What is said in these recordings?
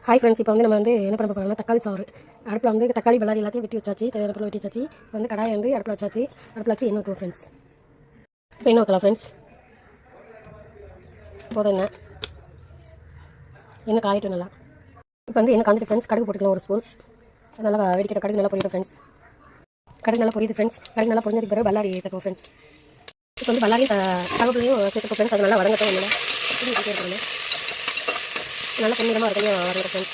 Hi friends, இப்போ வந்து நம்ம வந்து என்ன பண்ண போகிறோம்னா தக்காளி சாறு. அடுப்பில் வந்து தக்காளி வெள்ளாரி எல்லாத்தையும் வெட்டி வச்சாச்சு, தேவையான பொருள் வெட்டி வச்சாச்சு. இப்போ வந்து கடாயை வந்து அடுப்பில் வச்சாச்சு. அடுப்பில் வச்சு எண்ணெய் ஊற்றுவோம் ஃப்ரெண்ட்ஸ். இப்போ எண்ணெய் ஊற்றலாம் ஃப்ரெண்ட்ஸ். போதும் எண்ணெய் காயிட்டும் நல்லா. இப்போ வந்து எண்ணெய் காஞ்சிட்டு ஃப்ரெண்ட்ஸ், கடுகு போட்டுக்கலாம் ஒரு ஸ்பூன். நல்லா வெடிக்கிற கடுகு நல்லா பொரியுது ஃப்ரெண்ட்ஸ். கடுகு நல்லா பொரியுது ஃப்ரெண்ட்ஸ். கடுகு நல்லா பொரிஞ்சதுக்கு பிறகு வெள்ளாரி ஏற்றுக்கும் ஃப்ரெண்ட்ஸ். இப்போ வந்து வெள்ளாரியும் கருவேப்பிலையும் சேர்த்துக்கோ ஃப்ரெண்ட்ஸ். அது நல்லா வதங்கட்டும். நல்லா பொன்னிறமாக இருக்கணும் வதங்க ஃப்ரெண்ட்ஸ்.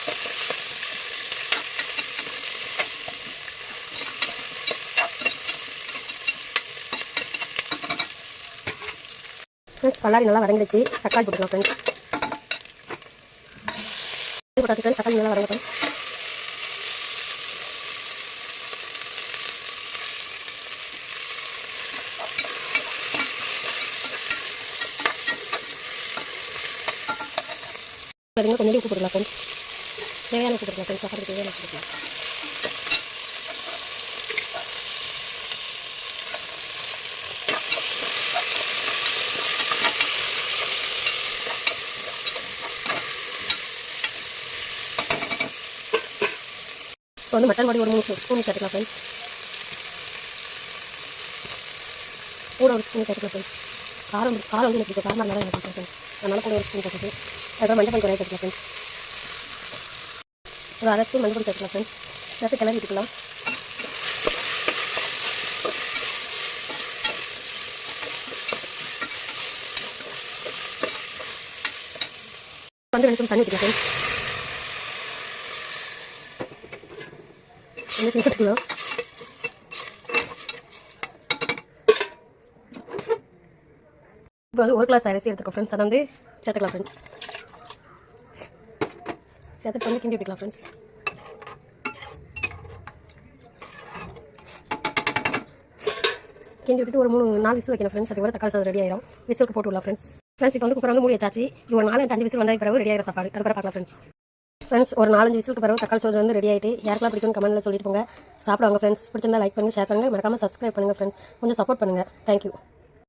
ஃப்ரெண்ட்ஸ் வெள்ளாரி நல்லா வதங்கிடுச்சு. தக்காளி போட்டுக்கலாம் ஃப்ரெண்ட்ஸ். போட்டாச்சு ஃப்ரெண்ட்ஸ். தக்காளி நல்லா வதங்கட்டும். கொஞ்சம் உப்பு போட்டுக்கலாம் ஃப்ரெண்ட்ஸ். தேவையான உப்பு போட்டுக்கலாம் ஃப்ரெண்ட்ஸ். சாப்பாடுக்கு தேவையான உப்பு போட்டுக்கலாம். இப்போ வந்து மட்டன் பொடி ஒரு 3 ஸ்பூன் சேர்த்துக்கலாம் ஃப்ரெண்ட்ஸ். கூட ஒரு ஸ்பூன் சேர்த்துக்கலாம் ஃப்ரெண்ட்ஸ். காரம் வந்து எனக்கு காரமாக இருந்தாலும் எனக்கு பிடிக்கும் ஃப்ரெண்ட்ஸ். அதனால் கூட ஒரு ஸ்பூன் சேர்த்துட்டு அதுக்கப்புறம் மஞ்சள் பொடி குறைய சேர்த்துக்கலாம் ஃப்ரெண்ட்ஸ். ஒரு அரை ஸ்பூன் மஞ்சள் பொடி சேர்த்துக்கலாம் ஃப்ரெண்ட்ஸ். சேர்த்து கிளறி விட்டுக்கலாம். வந்து 2 ஸ்பூன் தண்ணி ஊற்றிக்கலாம் ஃப்ரெண்ட்ஸ். போட்டுக்கலாம். இப்போ வந்து 1 கிளாஸ் அரிசி எடுத்துக்கோ ஃப்ரெண்ட்ஸ். அதை வந்து சேர்த்துக்கலாம் ஃப்ரெண்ட்ஸ். சேர்த்து வந்து கிண்டி விட்டுக்கலாம் ஃப்ரெண்ட்ஸ். கிண்டி விட்டுட்டு ஒரு 3-4 விசில் வைக்கணும் ஃப்ரெண்ட்ஸ். அதுக்கு தக்காளி சாதம் ரெடி ஆயிரும். விசிலுக்கு போட்டு விடலாம் ஃப்ரெண்ட்ஸ். ஃப்ரெண்ட்ஸ் இப்போ வந்து குக்கர் வந்து மூடி வச்சாச்சு. இது ஒரு 4-5 விசில் வந்தால் பிறகு ரெடி ஆகிற சாப்பாடு. அது பிறகு பார்க்கலாம் ஃப்ரெண்ட்ஸ். ஃப்ரெண்ட்ஸ் ஒரு 4-5 விசிலுக்கு பிறகு தக்காளி சோறு வந்து ரெடி ஆகிட்டு யாருக்கெல்லாம் பிடிக்கும்னு கமெண்ட்டில் சொல்லிட்டு போங்க. சாப்பிடுவாங்க ஃப்ரெண்ட்ஸ். பிடிச்சிருந்தா லைக் பண்ணுங்கள், ஷேர் பண்ணுங்கள், மறக்காமல் சப்ஸ்கிரைப் பண்ணுங்கள் ஃப்ரெண்ட்ஸ். கொஞ்சம் சப்போர்ட் பண்ணுங்கள். தேங்க்யூ.